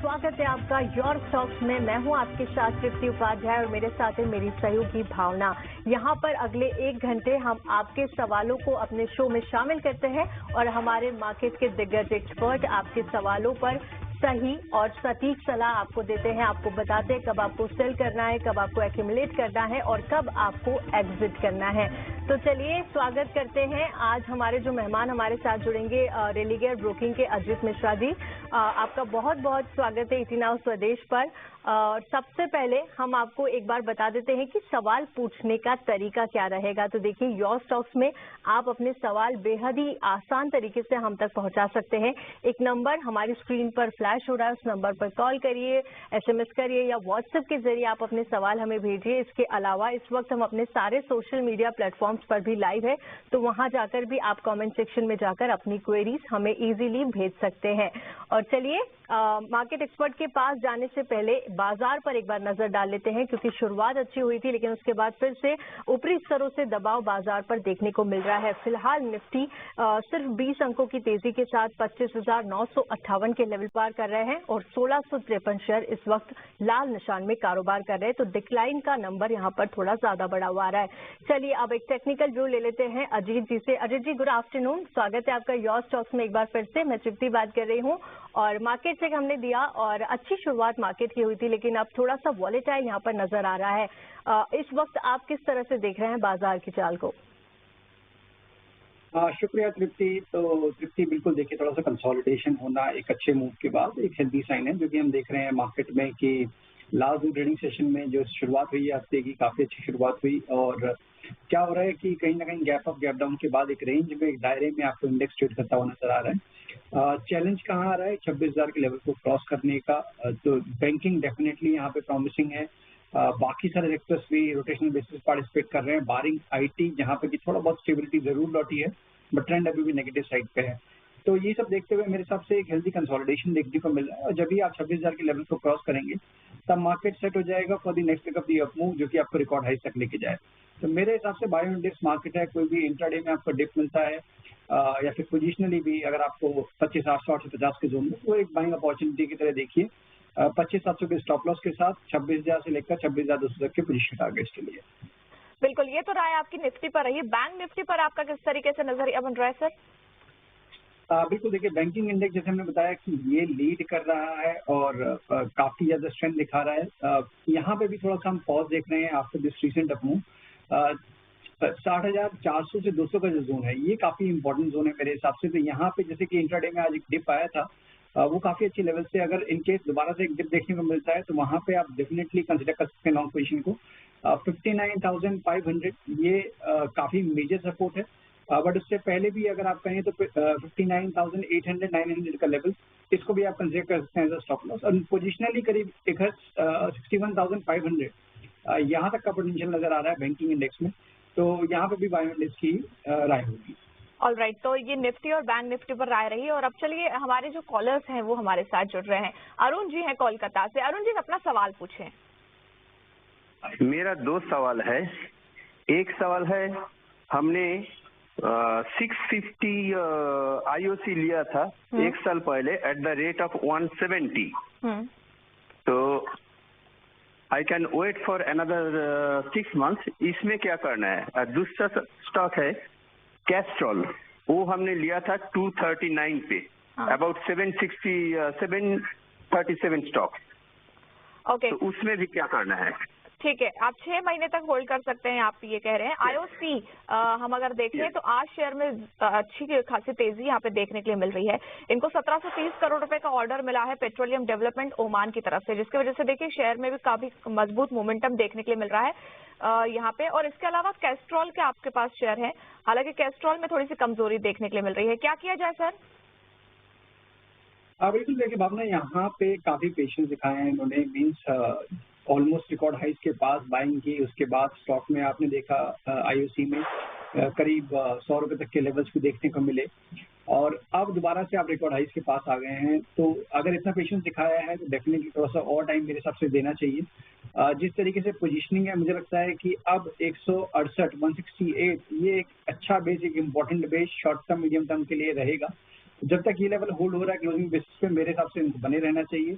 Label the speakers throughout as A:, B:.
A: स्वागत है आपका योर स्टॉक्स में। मैं हूं आपके साथ तृप्ति उपाध्याय और मेरे साथ है मेरी सहयोगी भावना। यहां पर अगले 1 घंटे हम आपके सवालों को अपने शो में शामिल करते हैं और हमारे मार्केट के दिग्गज एक्सपर्ट आपके सवालों पर सही और सटीक सलाह आपको देते हैं। आपको बताते हैं कब आपको सेल करना है, कब आपको एक्यूमुलेट करना है और कब आपको एग्जिट करना है। तो चलिए स्वागत करते हैं। आज हमारे जो मेहमान हमारे साथ जुड़ेंगे रेलिगेयर ब्रोकिंग के अजित मिश्रा जी। आपका बहुत बहुत स्वागत है इटी नाउ स्वदेश पर। सबसे पहले हम आपको एक बार बता देते हैं कि सवाल पूछने का तरीका क्या रहेगा। तो देखिए, योर स्टॉक्स में आप अपने सवाल बेहद ही आसान तरीके से हम तक पहुंचा सकते हैं। एक नंबर हमारी स्क्रीन पर फ्लैश हो रहा है, उस नंबर पर कॉल करिए, एसएमएस करिए या व्हाट्सएप के जरिए आप अपने सवाल हमें भेजिए। इसके अलावा इस वक्त हम अपने सारे सोशल मीडिया प्लेटफॉर्म्स पर भी लाइव है, तो वहां जाकर भी आप कमेंट सेक्शन में जाकर अपनी क्वेरीज हमें इजीली भेज सकते हैं। और चलिए मार्केट एक्सपर्ट के पास जाने से पहले बाजार पर एक बार नजर डाल लेते हैं, क्योंकि शुरुआत अच्छी हुई थी लेकिन उसके बाद फिर से ऊपरी स्तरों से दबाव बाजार पर देखने को मिल रहा है। फिलहाल निफ्टी सिर्फ 20 अंकों की तेजी के साथ 25,958 के लेवल पार कर रहे हैं और 1653 शेयर इस वक्त लाल निशान में कारोबार कर रहे हैं। तो डिक्लाइन का नंबर यहाँ पर थोड़ा ज्यादा बढ़ा हुआ आ रहा है। चलिए अब एक टेक्निकल व्यू ले लेते हैं अजीत जी से। अजीत जी, गुड आफ्टरनून, स्वागत है आपका योर स्टॉक्स में एक बार फिर से। मैं तृप्ति बात कर रही हूँ और मार्केट चेक हमने दिया और अच्छी शुरुआत मार्केट की हुई थी, लेकिन अब थोड़ा सा वॉलेटाइल यहाँ पर नजर आ रहा है। इस वक्त आप किस तरह से देख रहे हैं बाजार की चाल को?
B: शुक्रिया तृप्ति। तो तृप्ति बिल्कुल देखिए, थोड़ा सा कंसोलिडेशन होना एक अच्छे मूव के बाद एक हेल्दी साइन है, जो कि हम देख रहे हैं मार्केट में कि लास्ट 2 ट्रेडिंग सेशन में जो शुरुआत हुई है हफ्ते की, काफी अच्छी शुरुआत हुई। और क्या हो रहा है कि कहीं ना कहीं गैप अप गैप डाउन के बाद एक रेंज में, एक दायरे में आपको इंडेक्स ट्रेड करता हुआ नजर आ रहा है। चैलेंज कहाँ आ रहा है? 26,000 के लेवल को क्रॉस करने का। तो बैंकिंग डेफिनेटली यहाँ पे प्रॉमिसिंग है। बाकी सारे सेक्टर्स भी रोटेशनल बेसिस पार्टिसिपेट कर रहे हैं, बारिंग आईटी जहाँ पे कि थोड़ा बहुत स्टेबिलिटी जरूर लौटी है, बट ट्रेंड अभी भी नेगेटिव साइड पे है। तो ये सब देखते हुए मेरे हिसाब से एक हेल्दी कंसोलिडेशन देखने को मिल रहा है। और जब भी आप 26,000 के लेवल को क्रॉस करेंगे तब मार्केट सेट हो जाएगा for the next leg of the up move, जो कि आपको रिकॉर्ड हाई तक लेके जाए। तो मेरे हिसाब से बायो इंडेक्स मार्केट है। कोई भी इंट्राडे में आपको डिप मिलता है या फिर पोजिशनली भी अगर आपको 25,800 से 50 के जोन में, वो एक बाइंग अपॉर्चुनिटी की तरह देखिए। 25,700 के स्टॉप लॉस के साथ 26,000 से लेकर 26,200 तक के पोजीशन टारगेट्स के लिए।
C: बिल्कुल, ये तो राय आपकी निफ्टी पर रही। बैंक निफ्टी पर आपका किस तरीके से नजरिया बन रहा है सर?
B: बिल्कुल देखिए, बैंकिंग इंडेक्स जैसे हमने बताया कि ये लीड कर रहा है और काफी ज्यादा स्ट्रेंथ दिखा रहा है। यहाँ पे भी थोड़ा सा हम पॉज देख रहे हैं after this recent up move. 60,400 से 200 का जो जोन है, ये काफी इंपॉर्टेंट जोन है मेरे हिसाब से। तो यहाँ पे जैसे कि इंट्राडे में आज एक डिप आया था, वो काफी अच्छे लेवल से अगर इनकेस दोबारा से एक डिप देखने को मिलता है तो वहां पे आप डेफिनेटली कंसिडर कर सकते हैं लॉन्ग पोजीशन को। 59,500 ये काफी मेजर सपोर्ट है। बट उससे पहले भी अगर आप कहें तो 59,800 900 का लेवल, इसको भी आप कंसिडर कर सकते हैं एज अ स्टॉप लॉस। और पोजिशनली करीब 61,500 यहाँ तक का पोटेंशियल नजर आ रहा है बैंकिंग इंडेक्स में। तो यहाँ पे भी बायो इंडेक्स की राय होगी।
C: ऑलराइट, तो ये निफ्टी और बैंक निफ्टी पर राय रही। और अब चलिए हमारे जो कॉलर्स हैं वो हमारे साथ जुड़ रहे हैं। अरुण जी हैं कोलकाता से। अरुण जी, अपना सवाल पूछें।
D: मेरा 2 सवाल है। एक सवाल है, हमने 650 आईओसी लिया था 1 साल पहले एट द रेट ऑफ 170। तो I can wait for another 6 months, इसमें क्या करना है? दूसरा स्टॉक है कैस्ट्रॉल, वो हमने लिया था 239 पे, अबाउट 737 स्टॉक।
C: ओके,
D: तो उसमें भी क्या करना है?
C: ठीक है, आप 6 महीने तक होल्ड कर सकते हैं, आप ये कह रहे हैं। आईओसी हम अगर देखें तो आज शेयर में अच्छी खासी तेजी यहाँ पे देखने के लिए मिल रही है। इनको 1730 करोड़ रुपए का ऑर्डर मिला है पेट्रोलियम डेवलपमेंट ओमान की तरफ से, जिसकी वजह से देखिए शेयर में भी काफी मजबूत मोमेंटम देखने के लिए मिल रहा है यहाँ पे। और इसके अलावा कैस्ट्रॉल के आपके पास शेयर है, हालांकि कैस्ट्रॉल में थोड़ी सी कमजोरी देखने के लिए मिल रही है। क्या किया जाए सर?
B: बिल्कुल देखिए भावना, यहाँ पे काफी पेशेंस दिखाए हैं इन्होंने। मीन्स ऑलमोस्ट रिकॉर्ड हाइस के पास बाइंग की, उसके बाद स्टॉक में आपने देखा आईओसी में करीब 100 रुपए तक के लेवल्स भी देखने को मिले और अब दोबारा से आप रिकॉर्ड हाइस के पास आ गए हैं। तो अगर इतना पेशेंस दिखाया है तो डेफिनेटली थोड़ा सा और टाइम मेरे हिसाब से देना चाहिए। जिस तरीके से पोजीशनिंग है, मुझे लगता है कि अब 168 168 ये एक अच्छा बेस, एक important base short term medium term के लिए रहेगा। जब तक ये लेवल होल्ड हो रहा है क्लोजिंग बेसिस पे, मेरे हिसाब से इनको बने रहना चाहिए।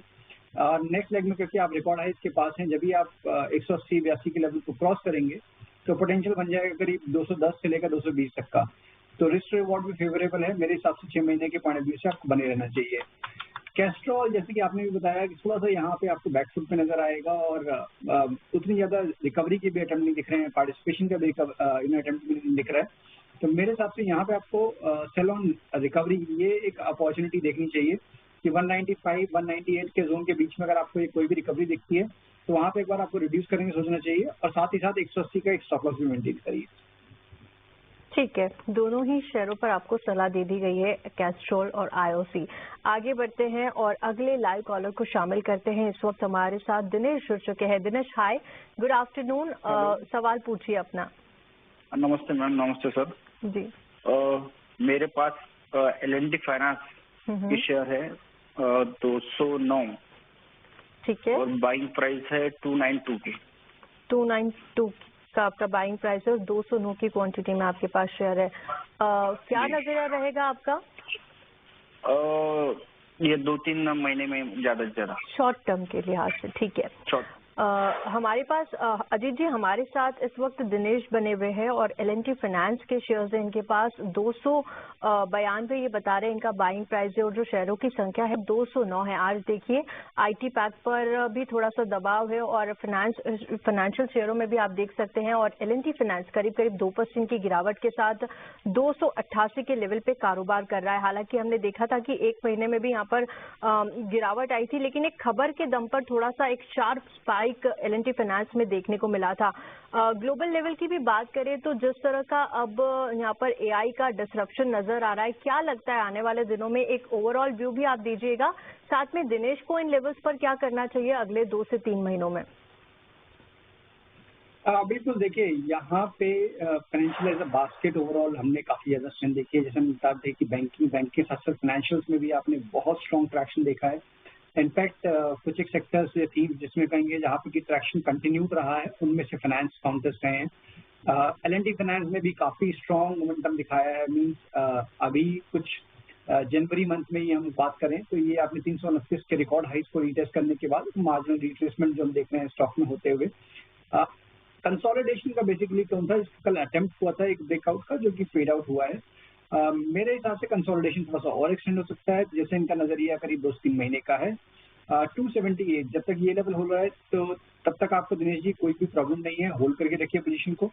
B: नेक्स्ट लेग में क्योंकि आप रिकॉर्ड हाइस के पास हैं, जब भी आप 180-82 के लेवल को क्रॉस करेंगे तो पोटेंशियल बन जाएगा करीब 210 से लेकर 220 तक का। तो रिस्क रिवॉर्ड भी फेवरेबल है मेरे हिसाब से। 6 महीने के पॉइंट ऑफ व्यू से आपको बने रहना चाहिए। कैस्ट्रॉल जैसे कि आपने भी बताया कि थोड़ा सा यहाँ पे आपको बैकफुट पे नजर आएगा और उतनी ज्यादा रिकवरी के भी अटेम्प्ट नहीं दिख रहे हैं, पार्टिसिपेशन का भी अटेम्प्ट भी नहीं दिख रहा है। तो मेरे हिसाब से यहाँ पे आपको सेल ऑन रिकवरी ये एक अपॉर्चुनिटी देखनी चाहिए कि 195-198 के जोन के बीच में अगर आपको कोई भी रिकवरी दिखती है तो वहाँ पे एक बार आपको रिड्यूस करने की सोचना चाहिए और साथ ही साथ 180 का एक स्टॉप लॉस भी मेंटेन करिए।
A: ठीक है, दोनों ही शेयरों पर आपको सलाह दे दी गई है, कैस्ट्रॉल और आईओसी। आगे बढ़ते हैं और अगले लाइव कॉलर को शामिल करते हैं। इस वक्त हमारे साथ दिनेश जुड़ चुके हैं। दिनेश हाय, गुड आफ्टरनून, सवाल पूछिए अपना।
E: नमस्ते मैम। नमस्ते सर
A: जी।
E: मेरे पास L&T फाइनेंस की शेयर है 209,
A: ठीक है,
E: और बाइंग प्राइस है 292 की।
A: 292 का आपका बाइंग प्राइस है और 209 की क्वांटिटी में आपके पास शेयर है। क्या नजरिया रहेगा आपका?
E: ये 2-3 महीने में ज्यादा से ज्यादा
A: शॉर्ट टर्म के लिहाज से, ठीक है।
E: शॉर्ट।
A: हमारे पास अजीत जी हमारे साथ इस वक्त दिनेश बने हुए हैं और L&T फाइनेंस के शेयर्स हैं इनके पास 292 ये बता रहे हैं इनका बाइंग प्राइस है और जो शेयरों की संख्या है 209 है। आज देखिए IT पैक पर भी थोड़ा सा दबाव है और फाइनेंशियल शेयरों में भी आप देख सकते हैं और L&T फाइनेंस करीब करीब 2% की गिरावट के साथ 288 के लेवल पे कारोबार कर रहा है। हालांकि हमने देखा था कि एक महीने में भी यहाँ पर गिरावट आई थी, लेकिन एक खबर के दम पर थोड़ा सा एक शार्प स्पाइक L&T फाइनेंस में देखने को मिला था। ग्लोबल लेवल की भी बात करें तो जिस तरह का अब यहाँ पर AI का डिसरप्शन नजर आ रहा है, क्या लगता है आने वाले दिनों में? एक ओवरऑल व्यू भी आप दीजिएगा, साथ में दिनेश को इन लेवल्स पर क्या करना चाहिए अगले 2 से 3 महीनों में?
B: बिल्कुल, देखिए यहाँ पे financial as a basket overall हमने काफी ज्यादा स्ट्रेंथ देखी है। जैसे हम बता दें कि बैंक के साथ साथ फाइनेंशियल्स में भी आपने बहुत स्ट्रॉन्ग ट्रैक्शन देखा है। इनफैक्ट कुछ एक सेक्टर्स थी जिसमें कहेंगे जहाँ पे की ट्रैक्शन कंटिन्यू रहा है, उनमें से फाइनेंस काउंटर्स रहे हैं। L&T फाइनेंस में भी काफी स्ट्रॉन्ग मोमेंटम दिखाया है। मींस अभी कुछ जनवरी मंथ में ही हम बात करें तो ये आपने 329 के रिकॉर्ड हाइस को रीटेस्ट करने के बाद मार्जिनल रिट्रेसमेंट जो हम देख रहे हैं स्टॉक में होते हुए, कंसोलिडेशन का बेसिकली कौन था, कल अटेम्प्ट हुआ था एक ब्रेकआउट का जो कि फेड आउट हुआ है। मेरे हिसाब से कंसोलिडेशन थोड़ा सा और एक्सटेंड हो सकता है। जैसे इनका नजरिया करीब 2-3 महीने का है। 278 जब तक ये लेवल हो रहा है तो तब तक आपको दिनेश जी कोई भी प्रॉब्लम नहीं है, होल्ड करके रखिए पोजीशन को।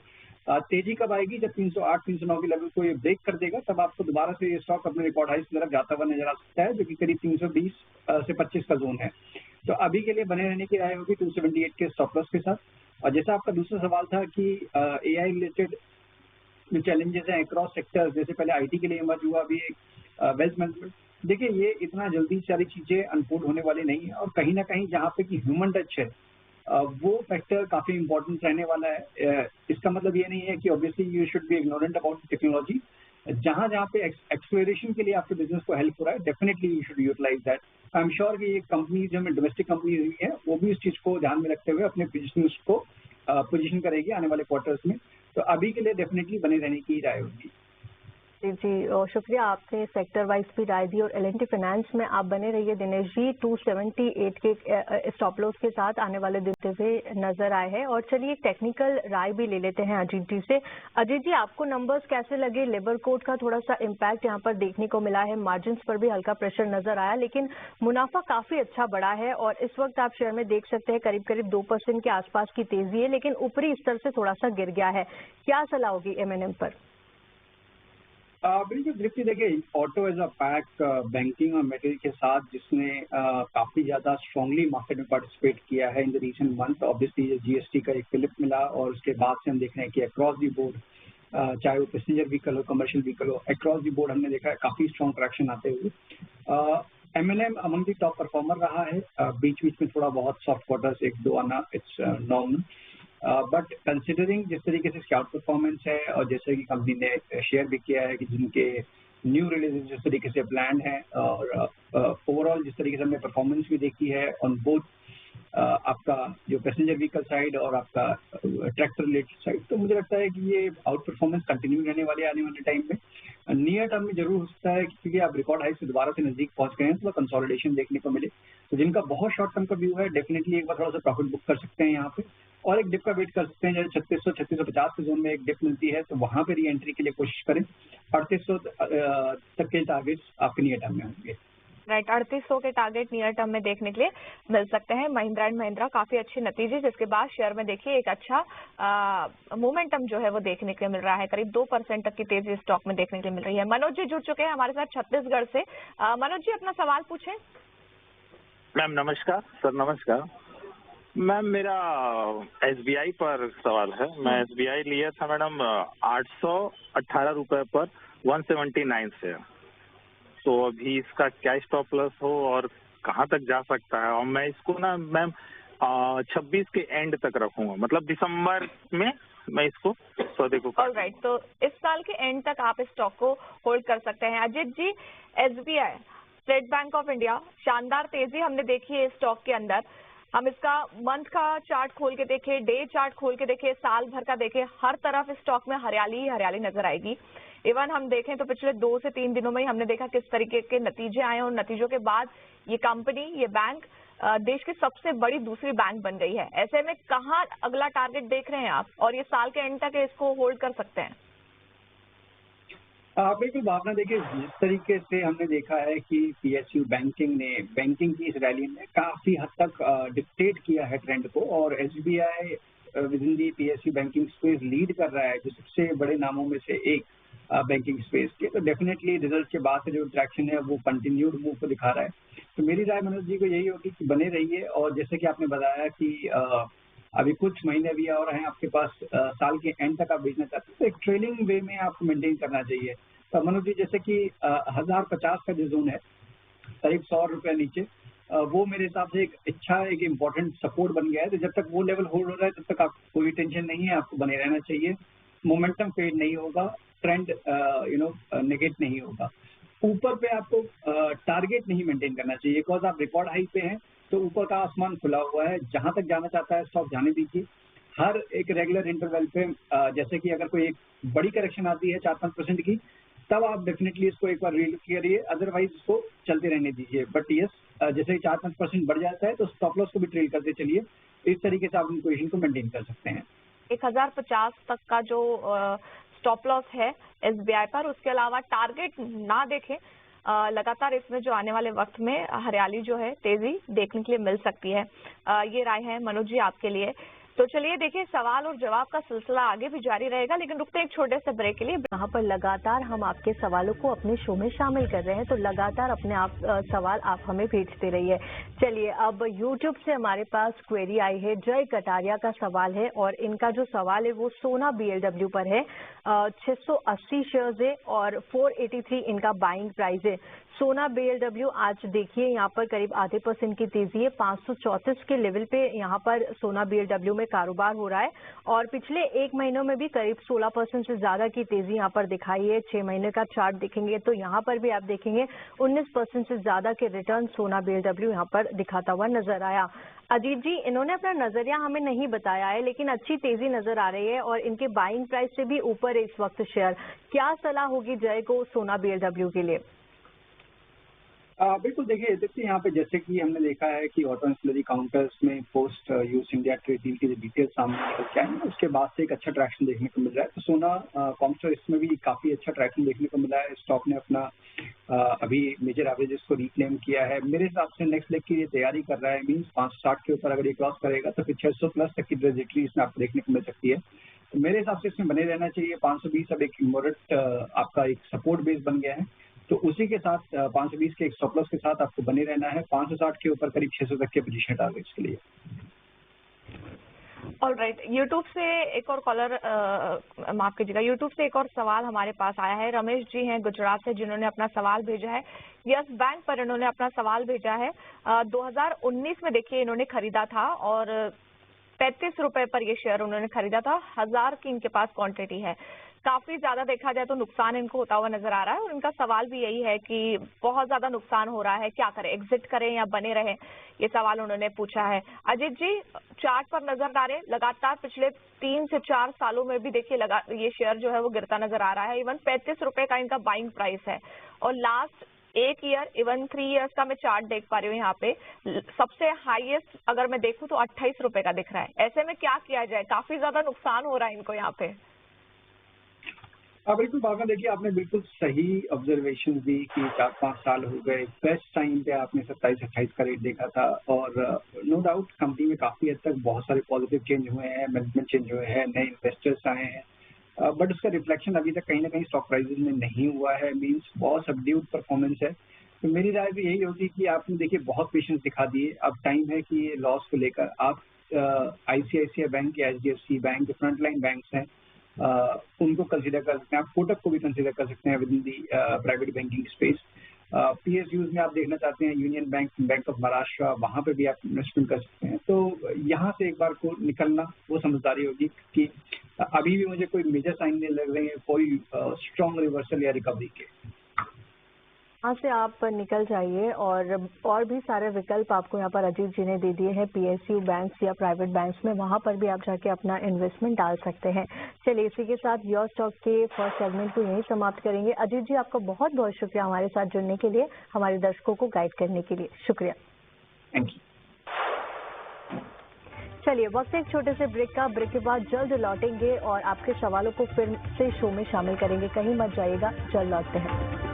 B: तेजी कब आएगी? जब 308-309 के लेवल को ये ब्रेक कर देगा, तब आपको दोबारा से ये स्टॉक अपने रिकॉर्ड हाइस की तरफ जाता हुआ नजर आ सकता है, जो कि करीब 320 से 25 का जोन है। तो अभी के लिए बने रहने की राय होगी 278 के स्टॉप लॉस के साथ। और जैसा आपका दूसरा सवाल था कि AI रिलेटेड जो चैलेंजेस हैं अक्रॉस सेक्टर्स, जैसे पहले IT के लिए इमर्ज हुआ, अभी एक वेल्थ मैनेजमेंट, देखिए ये इतना जल्दी सारी चीजें अनफोल्ड होने वाली नहीं है और कहीं ना कहीं जहाँ पे कि ह्यूमन टच है वो फैक्टर काफी इंपॉर्टेंट रहने वाला है। इसका मतलब ये नहीं है कि obviously you should be ignorant about technology. जहाँ जहाँ पे एक्सप्लोरेशन के लिए आपके बिजनेस को हेल्प हो रहा है, definitely you should utilize that. I am sure कि ये कंपनी जो हमें डोमेस्टिक कंपनी हुई है वो भी इस चीज को ध्यान में रखते हुए अपने बिजनेस को पोजीशन करेगी आने वाले क्वार्टर्स में। तो अभी के लिए डेफिनेटली बने रहने की राय होगी।
A: जी, और शुक्रिया, आपने सेक्टर वाइज भी राय दी और L&T फाइनेंस में आप बने रहिए दिनेश जी। 278 के स्टॉप लॉस के साथ आने वाले दिन से नजर आए हैं। और चलिए एक टेक्निकल राय भी ले लेते हैं अजीत जी से। अजीत जी, आपको नंबर्स कैसे लगे? लेबर कोड का थोड़ा सा इम्पैक्ट यहाँ पर देखने को मिला है, मार्जिन पर भी हल्का प्रेशर नजर आया, लेकिन मुनाफा काफी अच्छा बढ़ा है और इस वक्त आप शेयर में देख सकते हैं करीब करीब 2% के आसपास की तेजी है, लेकिन ऊपरी स्तर से थोड़ा सा गिर गया है। क्या सलाह होगी M&M पर?
B: बिल्कुल दृप्ति, देखिए auto as a pack banking और मेटल के साथ जिसने काफी ज्यादा स्ट्रांगली मार्केट में पार्टिसिपेट किया है in the recent month. Obviously GST का एक फिलिप मिला और उसके बाद से हम देख रहे हैं कि अक्रॉस दी बोर्ड, चाहे वो पैसेंजर व्हीकल हो, कमर्शियल व्हीकल हो, अक्रॉस दी बोर्ड हमने देखा है काफी स्ट्रॉन्ग ट्रैक्शन आते हुए। M&M among the top performer रहा है। बीच बीच में थोड़ा बहुत सॉफ्ट क्वार्टर्स 1-2 आना इट्स नॉर्मल, बट कंसिडरिंग जिस तरीके से स्काउट परफॉर्मेंस है और जैसे कि कंपनी ने शेयर भी किया है कि जिनके न्यू रिलीज जिस तरीके से प्लान है और ओवरऑल जिस तरीके से हमने परफॉर्मेंस भी देखी है ऑन बोथ आपका जो पैसेंजर व्हीकल साइड और आपका ट्रैक्टर रिलेटेड साइड। तो मुझे लगता है कि ये आउट परफॉर्मेंस कंटिन्यू रहने वाले आने वाले टाइम में। नियर टर्म में जरूर हो सकता है क्योंकि आप रिकॉर्ड हाई से दोबारा से नजदीक पहुंच गए हैं, तो कंसोलिडेशन देखने को मिले। तो जिनका बहुत शॉर्ट टर्म का व्यू है, डेफिनेटली एक बार थोड़ा सा प्रॉफिट बुक कर सकते हैं यहाँ पे, और एक डिप का वेट कर सकते हैं। जैसे 3650 के जोन में एक डिप मिलती है तो वहां पे री एंट्री के लिए कोशिश करें। 3800 तक के टारगेट्स आपके नियर टर्म में होंगे।
C: राइट, 3800 के टारगेट नियर टर्म में देखने के लिए मिल सकते हैं। महिंद्रा एंड महिंद्रा काफी अच्छे नतीजे, जिसके बाद शेयर में देखिए एक अच्छा मोमेंटम जो है वो देखने के लिए मिल रहा है। करीब 2% तक की तेजी स्टॉक में देखने के लिए मिल रही है। मनोज जी जुड़ चुके हैं हमारे साथ छत्तीसगढ़ से। मनोज जी अपना सवाल पूछें।
F: मैम नमस्कार। सर नमस्कार मैम, मेरा SBI पर सवाल है। मैं SBI लिया था मैडम 818 रुपए पर 179 से, तो अभी इसका क्या स्टॉप लॉस हो और कहाँ तक जा सकता है? और मैं इसको ना मैम 26 के एंड तक रखूंगा, मतलब दिसंबर में मैं इसको सौदे को।
C: ऑलराइट, तो इस साल के एंड तक आप इस स्टॉक को होल्ड कर सकते हैं। अजीत जी, SBI state bank of India, शानदार तेजी हमने देखी है इस स्टॉक के अंदर। हम इसका मंथ का चार्ट खोल के देखें, डे चार्ट खोल के देखें, साल भर का देखें, हर तरफ इस स्टॉक में हरियाली ही हरियाली नजर आएगी। इवन हम देखें तो पिछले 2 से 3 दिनों में ही हमने देखा किस तरीके के नतीजे आए, और नतीजों के बाद ये कंपनी, ये बैंक देश की सबसे बड़ी दूसरी बैंक बन गई है। ऐसे में कहाँ अगला टारगेट देख रहे हैं आप, और ये साल के एंड तक इसको होल्ड कर सकते हैं?
B: बिल्कुल भावना, देखिए जिस तरीके से हमने देखा है कि PSU बैंकिंग ने बैंकिंग की इस रैली में काफी हद तक डिक्टेट किया है ट्रेंड को, और SBI with in the PSU banking space lead कर रहा है, जो सबसे बड़े नामों में से एक बैंकिंग स्पेस के। तो डेफिनेटली रिजल्ट के बाद से जो ट्रैक्शन है वो कंटिन्यूड मूव को दिखा रहा है। तो मेरी राय मनोज जी को यही होगी कि बने रहिए, और जैसे कि आपने बताया कि अभी कुछ महीने भी और हैं आपके पास, साल के एंड तक आप बेचना चाहते हैं, तो एक ट्रेलिंग वे में आपको मेंटेन करना चाहिए। तो मनोज जी, जैसे कि 1050 का जो जोन है, करीब 100 रुपये नीचे, वो मेरे हिसाब से एक अच्छा, एक इम्पोर्टेंट सपोर्ट बन गया है। तो जब तक वो लेवल होल्ड हो रहा है तब तक आपको कोई टेंशन नहीं है, आपको बने रहना चाहिए। मोमेंटम फेड नहीं होगा, ट्रेंड नेगेट नहीं होगा। ऊपर पे आपको टारगेट नहीं मेंटेन करना चाहिए, बिकॉज आप रिकॉर्ड हाई पे हैं, तो ऊपर का आसमान खुला हुआ है, जहां तक जाना चाहता है स्टॉक जाने दीजिए। हर एक रेगुलर इंटरवल पे जैसे कि अगर कोई एक बड़ी करेक्शन आती है 4-5% की, तब आप डेफिनेटली इसको एक बार रीलुक करिए, अदरवाइज इसको चलते रहने दीजिए। बट यस, जैसे 4-5% बढ़ जाता है तो स्टॉप लॉस को भी ट्रेल करते चलिए। इस तरीके से आप इन पोजीशन को मेंटेन कर सकते हैं।
C: 1050 तक का जो स्टॉप लॉस है SBI पर, उसके अलावा टारगेट ना देखें। लगातार इसमें जो आने वाले वक्त में हरियाली जो है, तेजी देखने के लिए मिल सकती है। ये राय है मनोज जी आपके लिए। तो चलिए देखिए, सवाल और जवाब का सिलसिला आगे भी जारी रहेगा, लेकिन रुकते हैं एक छोटे से ब्रेक के लिए।
A: यहाँ पर लगातार हम आपके सवालों को अपने शो में शामिल कर रहे हैं, तो लगातार अपने आप सवाल आप हमें भेजते रहिए। चलिए, अब YouTube से हमारे पास क्वेरी आई है। जय कटारिया का सवाल है, और इनका जो सवाल है वो सोना BLW पर है। 680 शेयर्स है और 483 इनका बाइंग प्राइस है। सोना BLW आज देखिए यहाँ पर करीब आधे % की तेजी है। 534 के लेवल पे यहाँ पर सोना BLW में कारोबार हो रहा है, और पिछले 1 महीनों में भी करीब 16% से ज्यादा की तेजी यहाँ पर दिखाई है। 6 महीने का चार्ट देखेंगे तो यहाँ पर भी आप देखेंगे 19% से ज्यादा के रिटर्न सोना BLW यहाँ पर दिखाता हुआ नजर आया। अजीत जी, इन्होंने अपना नजरिया हमें नहीं बताया है, लेकिन अच्छी तेजी नजर आ रही है और इनके बाइंग प्राइस से भी ऊपर है इस वक्त शेयर। क्या सलाह होगी जय को सोना BLW के लिए?
B: बिल्कुल, देखिए यहाँ पे जैसे कि हमने देखा है कि ऑटो एंसिलरी काउंटर्स में post US India trade deal की जो डिटेल सामने निकल के आए हैं, उसके बाद से एक अच्छा ट्रैक्शन देखने को मिल रहा है। तो सोना कॉम्स्टर इसमें भी काफी अच्छा ट्रैक्शन देखने को मिला है। स्टॉक ने अपना अभी मेजर एवरेजेस को रिक्लेम किया है। मेरे हिसाब से नेक्स्ट लेग की ये तैयारी कर रहा है, मीन्स 560 के ऊपर अगर ये क्रॉस करेगा तो फिर 600 प्लस तक की ट्रेजेक्टरी इसमें आपको देखने को मिल सकती है। तो मेरे हिसाब से इसमें बने रहना चाहिए। 520 अब एक इमोडेट आपका एक सपोर्ट बेस बन गया है, तो उसी के साथ 520 के एक स्टॉप लॉस के साथ आपको बने रहना है। 560 के ऊपर करीब 600 तक के पोजीशन टारगेट्स के लिए।
C: ऑलराइट, यूट्यूब से एक और कॉलर, माफ कीजिएगा, यूट्यूब से एक और सवाल हमारे पास आया है। रमेश जी हैं गुजरात से, जिन्होंने अपना सवाल भेजा है। यस बैंक पर इन्होंने अपना सवाल भेजा है। 2019 में देखिए इन्होंने खरीदा था, और 35 रुपए पर ये शेयर उन्होंने खरीदा था। 1000 की इनके पास क्वांटिटी है। काफी ज्यादा देखा जाए तो नुकसान इनको होता हुआ नजर आ रहा है और इनका सवाल भी यही है कि बहुत ज्यादा नुकसान हो रहा है, क्या करें, एग्जिट करें या बने रहें, ये सवाल उन्होंने पूछा है। अजीत जी, चार्ट पर नजर डालें, लगातार पिछले 3 से 4 सालों में भी देखिए ये शेयर जो है वो गिरता नजर आ रहा है। इवन 35 रुपए का इनका बाइंग प्राइस है और लास्ट 1 ईयर इवन 3 इयर्स का मैं चार्ट देख पा रही हूँ यहाँ पे। सबसे हाईएस्ट अगर मैं देखूं तो 28 रुपए का दिख रहा है। ऐसे में क्या किया जाए, काफी ज्यादा नुकसान हो रहा है इनको यहाँ पे।
B: बिल्कुल भावना, देखिए आपने बिल्कुल सही ऑब्जर्वेशन दी कि 4-5 साल हो गए, बेस्ट टाइम पे आपने 27-28 का रेट देखा था और नो डाउट कंपनी में काफी हद तक बहुत सारे पॉजिटिव चेंज हुए हैं, मैनेजमेंट चेंज हुए हैं, नए इन्वेस्टर्स आए हैं, बट उसका रिफ्लेक्शन अभी तक कहीं ना कहीं स्टॉक प्राइसेस में नहीं हुआ है। मींस बहुत सबड्यूड परफॉर्मेंस है। तो मेरी राय भी यही होगी कि आपने देखिए बहुत पेशेंस दिखा दिए, अब टाइम है कि ये लॉस को लेकर आप ICICI बैंक या HDFC बैंक, जो फ्रंटलाइन बैंक्स हैं, उनको कंसीडर कर सकते हैं। आप कोटक को भी कंसीडर कर सकते हैं with in the private banking space. PSUs में आप देखना चाहते हैं union bank, bank of Maharashtra, वहां पे भी आप इन्वेस्टमेंट कर सकते हैं। तो यहाँ से एक बार को निकलना वो समझदारी होगी कि अभी भी मुझे कोई मेजर साइन नहीं लग रहे हैं कोई स्ट्रॉन्ग रिवर्सल या रिकवरी के।
A: यहाँ से आप निकल जाइए और भी सारे विकल्प आपको यहाँ पर अजीत जी ने दे दिए हैं PSU बैंक्स या प्राइवेट बैंक्स में, वहाँ पर भी आप जाके अपना इन्वेस्टमेंट डाल सकते हैं। चलिए, इसी के साथ योर स्टॉक के फर्स्ट सेगमेंट को यहीं समाप्त करेंगे। अजीत जी, आपका बहुत बहुत शुक्रिया हमारे साथ जुड़ने के लिए, हमारे दर्शकों को गाइड करने के लिए। शुक्रिया।
B: Thank you.
A: चलिए, वक्त एक छोटे से ब्रेक का। ब्रेक के बाद जल्द लौटेंगे और आपके सवालों को फिर से शो में शामिल करेंगे। कहीं मत जाइएगा, जल्द लौटते हैं।